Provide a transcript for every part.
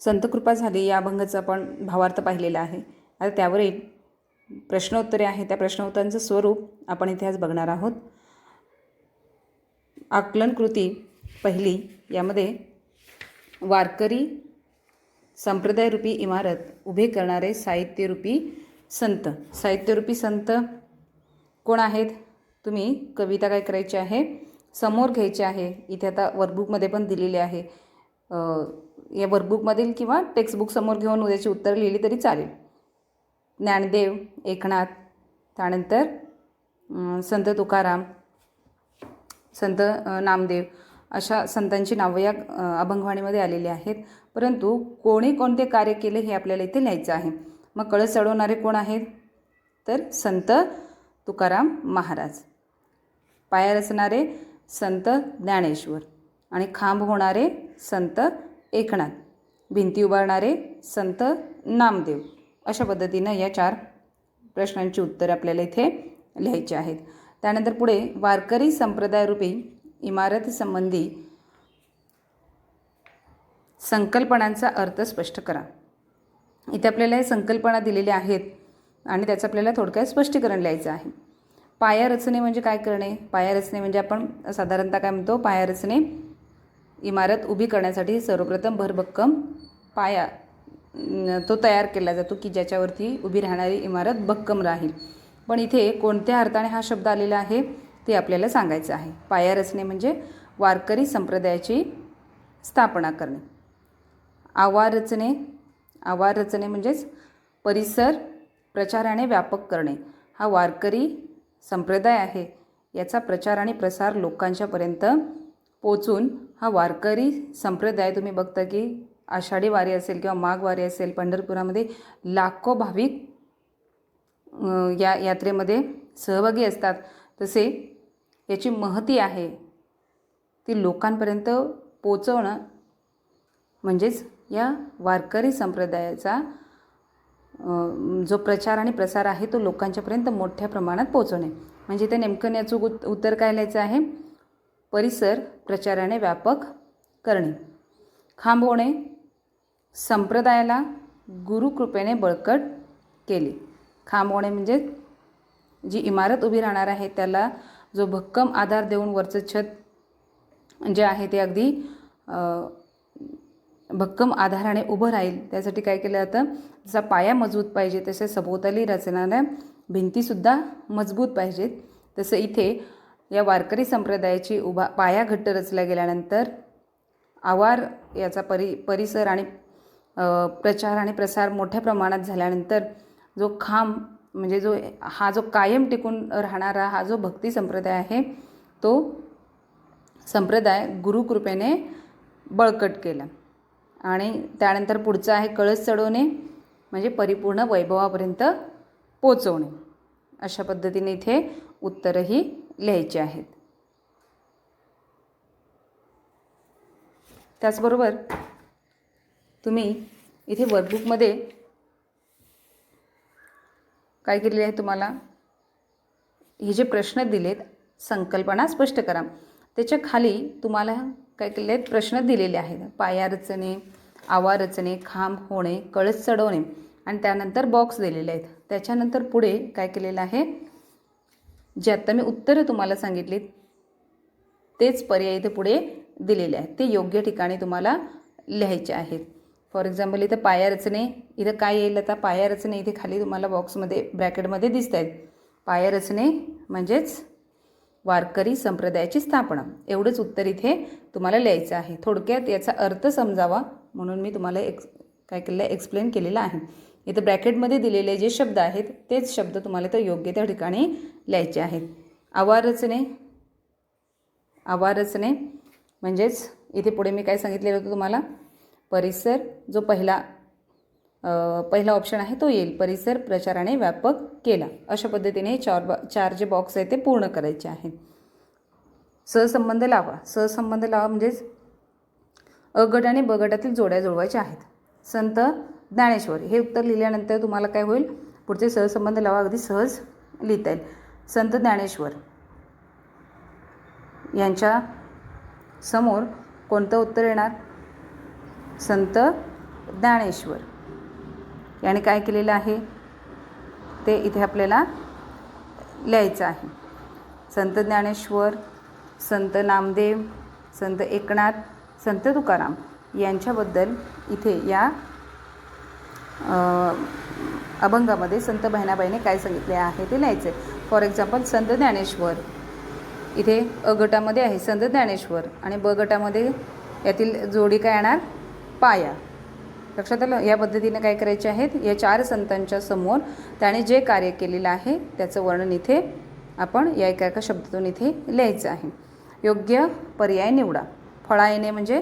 संतकृपा झाली या अभंगाचा आपण भावार्थ पाहिलेला आहे. आता त्यावरील प्रश्नोत्तरे आहे, त्या प्रश्नोत्तरांचं स्वरूप आपण इथे आज बघणार आहोत. आकलन कृती पहिली, यामध्ये वारकरी संप्रदायरूपी इमारत उभे करणारे साहित्यरूपी संत. साहित्यरूपी संत कोण आहेत? तुम्ही कविता काय करायची आहे, समोर घ्यायची आहे. इथे आता वर्कबुकमध्ये पण दिलेले आहे. या वर्कबुकमधील किंवा टेक्स्टबुक समोर घेऊन उद्याची उत्तरं लिहिली तरी चालेल. ज्ञानदेव, एकनाथ, त्यानंतर संत तुकाराम, संत नामदेव अशा संतांची नावं या अभंगवाणीमध्ये आलेली आहेत. परंतु कोणी कोणते कार्य केले हे आपल्याला इथे लिहायचं आहे. मग कळस चढवणारे कोण आहेत? तर संत तुकाराम महाराज. पाया रचणारे संत ज्ञानेश्वर आणि खांब होणारे संत एकनाथ. भिंती उभारणारे संत नामदेव. अशा पद्धतीनं या 4 प्रश्नांची उत्तरे आपल्याला इथे लिहायची आहेत. त्यानंतर पुढे वारकरी संप्रदायरूपी इमारत संबंधी संकल्पनांचा अर्थ स्पष्ट करा. इथे आपल्याला हे संकल्पना दिलेल्या आहेत आणि त्याचं आपल्याला थोडक्यात स्पष्टीकरण लिहायचं आहे. पाया रचणे म्हणजे काय करणे? पाया रचणे म्हणजे आपण साधारणतः काय म्हणतो, पाया रचणे इमारत उभी करण्यासाठी सर्वप्रथम भरभक्कम पाया तो तयार केला जातो की ज्याच्यावरती उभी राहणारी इमारत भक्कम राहील. पण इथे कोणत्या अर्थाने हा शब्द आलेला आहे ते आपल्याला सांगायचं आहे. पाया रचणे म्हणजे वारकरी संप्रदायाची स्थापना करणे. आवार रचणे म्हणजेच परिसर प्रचाराने व्यापक करणे. हा वारकरी संप्रदाय आहे, याचा प्रचार आणि प्रसार लोकांच्यापर्यंत पोचून हा वारकरी संप्रदाय, तुम्ही बघता की आषाढी वारी असेल किंवा माघ वारी असेल, पंढरपुरामध्ये लाखो भाविक या यात्रेमध्ये सहभागी असतात. तसे याची महती आहे ती लोकांपर्यंत पोचवणं म्हणजेच या वारकरी संप्रदायाचा जो प्रचार आणि प्रसार आहे तो लोकांच्यापर्यंत मोठ्या प्रमाणात पोचवणे. म्हणजे ते नेमकं याचं उत्तर काय लिहायचं आहे? परिसर प्रचाराने व्यापक करणे. खांब होणे, संप्रदायाला गुरुकृपेने बळकट केले. खांब होणे म्हणजे जी इमारत उभी राहणार आहे त्याला जो भक्कम आधार देऊन वरचं छत जे आहे ते अगदी भक्कम आधाराने उभं राहील त्यासाठी काय केलं जातं, जसा पाया मजबूत पाहिजे तसे सभोवताली रचणाऱ्या भिंतीसुद्धा मजबूत पाहिजेत. तसं इथे या वारकरी संप्रदायाची पाया घट्ट रचला गेल्यानंतर आवार याचा परिसर आणि प्रचार आणि प्रसार मोठ्या प्रमाणात झाल्यानंतर जो खांब म्हणजे जो कायम टिकून राहणारा हा जो भक्ती संप्रदाय आहे तो संप्रदाय गुरुकृपेने बळकट केला. आणि त्यानंतर पुढचं आहे कळस चढवणे म्हणजे परिपूर्ण वैभवापर्यंत पोचवणे. अशा पद्धतीने इथे उत्तरंही लिहायची आहेत. त्याचबरोबर तुम्ही इथे वर्कबुकमध्ये काय केलेले आहे, तुम्हाला हे जे प्रश्न दिलेत संकल्पना स्पष्ट करा, त्याच्या खाली तुम्हाला काय केलेले आहेत प्रश्न दिलेले आहेत. पाया रचणे, आवार रचणे, खांब होणे, कळस चढवणे आणि त्यानंतर बॉक्स दिलेले आहेत. त्याच्यानंतर पुढे काय केलेलं आहे, जे आत्ता मी उत्तरं तुम्हाला सांगितलीत तेच पर्याय इथे पुढे दिलेले आहेत, ते योग्य ठिकाणी तुम्हाला लिहायचे आहेत. फॉर एक्झाम्पल इथं पाया रचणे, इथं काय येईल आता, पाया रचणे इथे खाली तुम्हाला बॉक्समध्ये ब्रॅकेटमध्ये दिसत आहेत. पाया रचणे म्हणजेच वारकरी संप्रदायाची स्थापना, एवढंच उत्तर इथे तुम्हाला लिहायचं आहे. थोडक्यात याचा अर्थ समजावा म्हणून मी तुम्हाला काय केलेलं आहे, एक्सप्लेन केलेलं आहे. इथं ब्रॅकेटमध्ये दिलेले जे शब्द आहेत तेच शब्द तुम्हाला तर योग्य त्या ठिकाणी लिहायचे आहेत. आवार रचणे म्हणजेच इथे पुढे मी काय सांगितलेलं होतं तुम्हाला, परिसर जो पहिला ऑप्शन आहे तो येईल, परिसर प्रचाराने व्यापक केला. अशा पद्धतीने 4 जे बॉक्स आहेत ते पूर्ण करायचे आहेत. सहसंबंध लावा म्हणजेच अ गट आणि ब गटातील जोड्या जुळवायच्या आहेत. संत ज्ञानेश्वर हे उत्तर लिहिल्यानंतर तुम्हाला काय होईल, पुढचे सहसंबंध लावा अगदी सहज लिहिता येईल. संत ज्ञानेश्वर यांच्या समोर कोणतं उत्तर येणार, संत ज्ञानेश्वर याने काय केलेलं आहे ते इथे आपल्याला लिहायचं आहे. संत ज्ञानेश्वर, संत नामदेव, संत एकनाथ, संत तुकाराम यांच्याबद्दल इथे या अभंगामध्ये संत बहिणाबाईने काय सांगितले आहे ते लिहायचे. फॉर एक्झाम्पल संत ज्ञानेश्वर, इथे अ गटामध्ये आहे संत ज्ञानेश्वर आणि ब गटामध्ये यातील जोडी काय येणार, पाया. लक्षात आलं. या पद्धतीने काय करायचे आहेत, या 4 संतांच्या समोर त्याने जे कार्य केलेलं आहे त्याचं वर्णन इथे आपण या एका शब्दातून इथे लिहायचं आहे. योग्य पर्याय निवडा. फळा येणे म्हणजे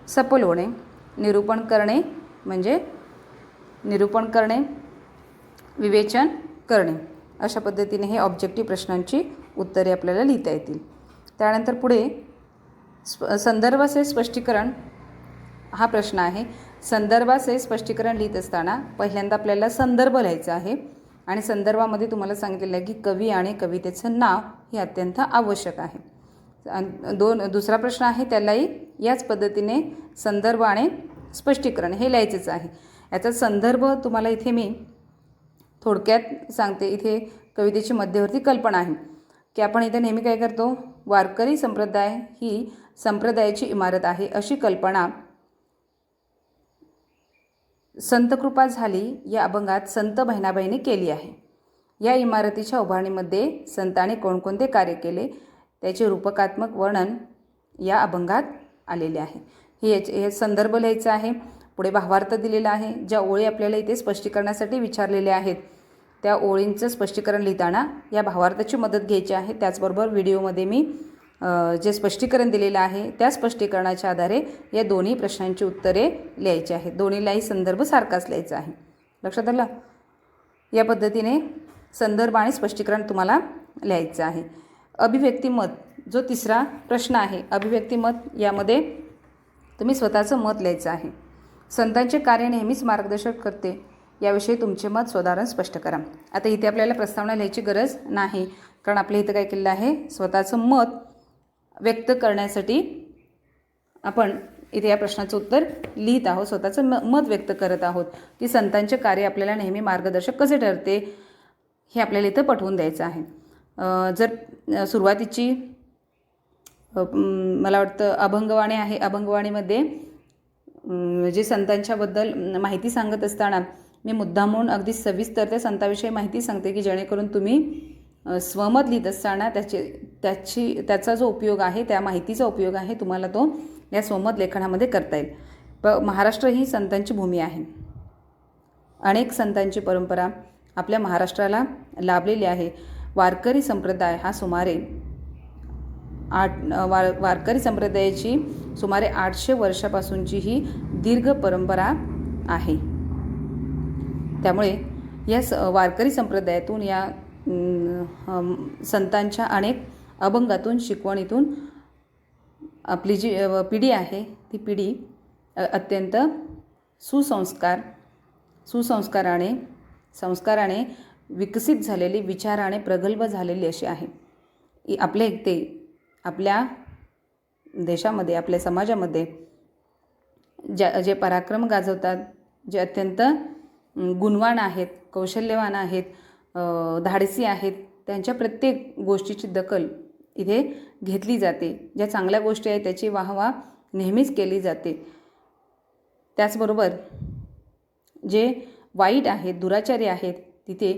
सफल होणे, निरूपण करणे म्हणजे निरूपण करणे, विवेचन करणे. अशा पद्धतीने हे ऑब्जेक्टिव्ह प्रश्नांची उत्तरे आपल्याला लिहिता येतील. त्यानंतर पुढे संदर्भाचे स्पष्टीकरण हा प्रश्न आहे. संदर्भाचे स्पष्टीकरण लिहित असताना पहिल्यांदा आपल्याला संदर्भ लिहायचा आहे आणि संदर्भामध्ये तुम्हाला सांगितलेलं आहे की कवी आणि कवितेचं नाव हे अत्यंत आवश्यक आहे. दुसरा प्रश्न आहे त्यालाही याच पद्धतीने संदर्भ आणि स्पष्टीकरण हे लिहायचंच आहे. याचा संदर्भ तुम्हाला इथे मी थोडक्यात सांगते. इथे कवितेची मध्यवर्ती कल्पना आहे की आपण इथे नेहमी काय करतो, वारकरी संप्रदाय ही संप्रदायाची इमारत आहे अशी कल्पना संतकृपा झाली या अभंगात संत बहिणाबाईंनी केली आहे. या इमारतीच्या उभारणीमध्ये संतांनी कोणकोणते कार्य केले त्याचे रूपकात्मक वर्णन या अभंगात आलेले आहे. हे संदर्भ लिहायचं आहे. पुढे भावार्थ दिलेला आहे. ज्या ओळी आपल्याला इथे स्पष्टीकरणासाठी विचारलेल्या आहेत त्या ओळींचं स्पष्टीकरण लिहिताना या भावार्थाची मदत घ्यायची आहे. त्याचबरोबर व्हिडिओमध्ये मी जे स्पष्टीकरण दिलेलं आहे त्या स्पष्टीकरणाच्या आधारे या दोन्ही प्रश्नांची उत्तरे लिहायची आहेत. दोन्हीलाही संदर्भ सारखाच लिहायचा आहे. लक्षात आलं. या पद्धतीने संदर्भ आणि स्पष्टीकरण तुम्हाला लिहायचं आहे. अभिव्यक्तिमत जो तिसरा प्रश्न आहे, अभिव्यक्तिमत यामध्ये तुम्ही स्वतःचं मत लिहायचं आहे. संतांचे कार्य नेहमीच मार्गदर्शक करते याविषयी तुमचे मत स्वतःला स्पष्ट करा. आता इथे आपल्याला प्रस्तावना लिहायची गरज नाही, कारण आपल्या इथं काय केलेलं आहे, स्वतःचं मत व्यक्त करण्यासाठी आपण इथे या प्रश्नाचं उत्तर लिहित आहोत. स्वतःचं मत व्यक्त करत आहोत की संतांचे कार्य आपल्याला नेहमी मार्गदर्शक कसे ठरते हे आपल्याला इथं पटवून द्यायचं आहे. जर सुरुवातीची मला वाटतं अभंगवाणी आहे. अभंगवाणीमध्ये जे संतांच्याबद्दल माहिती सांगत असताना मी मुद्दामून अगदी सविस्तर त्या संतांविषयी माहिती सांगते की जेणेकरून तुम्ही स्वमत लिहित असताना त्याचा जो उपयोग आहे, त्या माहितीचा उपयोग आहे, तुम्हाला तो या स्वमत लेखनामध्ये करता येईल. महाराष्ट्र ही संतांची भूमी आहे. अनेक संतांची परंपरा आपल्या महाराष्ट्राला लाभलेली आहे. वारकरी संप्रदाय हा वारकरी संप्रदायाची सुमारे 800 वर्षापासूनची ही दीर्घ परंपरा आहे. त्यामुळे या वारकरी संप्रदायातून या संतांच्या अनेक अभंगातून, शिकवणीतून आपली जी पिढी आहे ती पिढी अत्यंत संस्काराने विकसित झालेली, विचाराने प्रगल्भ झालेली अशी आहे. आपल्या देशामध्ये, आपल्या समाजामध्ये जे पराक्रम गाजवतात, जे अत्यंत गुणवान आहेत, कौशल्यवान आहेत, धाडसी आहेत, त्यांच्या प्रत्येक गोष्टीची दखल इथे घेतली जाते. ज्या चांगल्या गोष्टी आहेत त्याची वाहवा नेहमीच केली जाते. त्याचबरोबर जे वाईट आहेत, दुराचारी आहेत, तिथे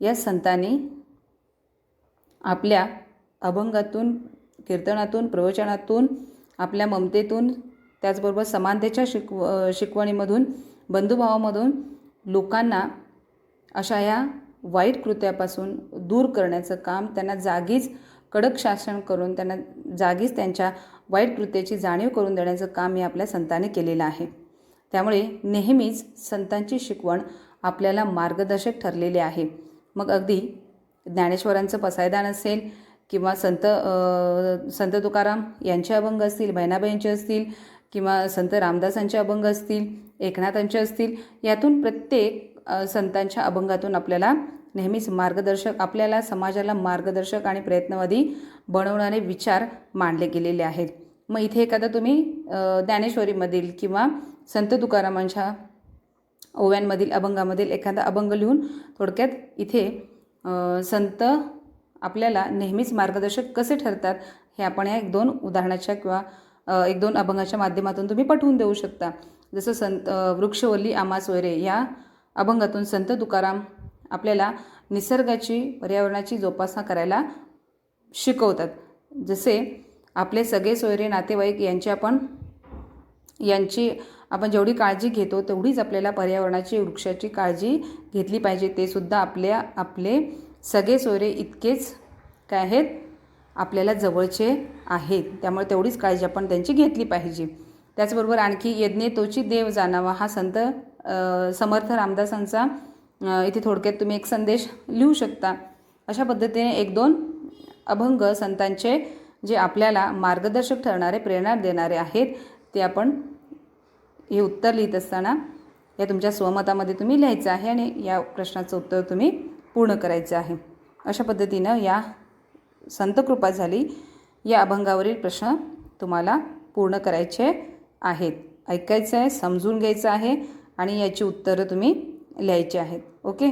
या संतांनी आपल्या अभंगातून, कीर्तनातून, प्रवचनातून, आपल्या ममतेतून, त्याचबरोबर समानतेच्या शिकवणीमधून, बंधुभावामधून लोकांना अशा या वाईट कृत्यापासून दूर करण्याचं काम, त्यांना जागीच कडक शासन करून त्यांना जागीच त्यांच्या वाईट कृत्याची जाणीव करून देण्याचं काम हे आपल्या संतांनी केलेलं आहे. त्यामुळे नेहमीच संतांची शिकवण आपल्याला मार्गदर्शक ठरलेली आहे. मग अगदी ज्ञानेश्वरांचं पसायदान असेल किंवा संत तुकाराम यांचे अभंग असतील, बहिणाबाईंचे असतील, किंवा संत रामदासांचे अभंग असतील, एकनाथांचे असतील, यातून प्रत्येक संतांच्या अभंगातून आपल्याला नेहमीच आपल्याला समाजाला मार्गदर्शक आणि प्रयत्नवादी बनवणारे विचार मांडले गेलेले आहेत. मग इथे एखादा तुम्ही ज्ञानेश्वरीमधील किंवा संत तुकारामांच्या ओव्यांमधील अभंगामधील एखादा अभंग लिहून थोडक्यात इथे संत आपल्याला नेहमीच मार्गदर्शक कसे ठरतात हे आपण या 1-2 उदाहरणाच्या किंवा 1-2 अभंगाच्या माध्यमातून तुम्ही पटवून देऊ शकता. जसं संत वृक्षवल्ली आम्हा सोयरे या अभंगातून संत तुकाराम आपल्याला निसर्गाची, पर्यावरणाची जोपासना करायला शिकवतात. जसे आपले सगळे सोयरे नातेवाईक यांची आपण जेवढी काळजी घेतो तेवढीच आपल्याला पर्यावरणाची, वृक्षाची काळजी घेतली पाहिजे. ते सुद्धा आपले सगळे सोयरे इतकेच काय आहेत, आपल्याला जवळचे आहेत. त्यामुळे तेवढीच काळजी आपण त्यांची घेतली पाहिजे. त्याचबरोबर आणखी यज्ञे तोची देव जाणावा हा संत समर्थ रामदासांचा इथे थोडक्यात तुम्ही एक संदेश लिहू शकता. अशा पद्धतीने 1-2 अभंग संतांचे जे आपल्याला मार्गदर्शक ठरणारे, प्रेरणा देणारे आहेत ते आपण हे उत्तर लिहित असताना या तुमच्या स्वमतामध्ये तुम्ही लिहायचं आहे आणि या प्रश्नाचं उत्तर तुम्ही पूर्ण करायचं आहे. अशा पद्धतीनं या संतकृपा झाली या अभंगावरील प्रश्न तुम्हाला पूर्ण करायचे आहेत. ऐकायचं आहे, समजून घ्यायचं आहे आणि याची उत्तरं तुम्ही लिहायची आहेत. ओके.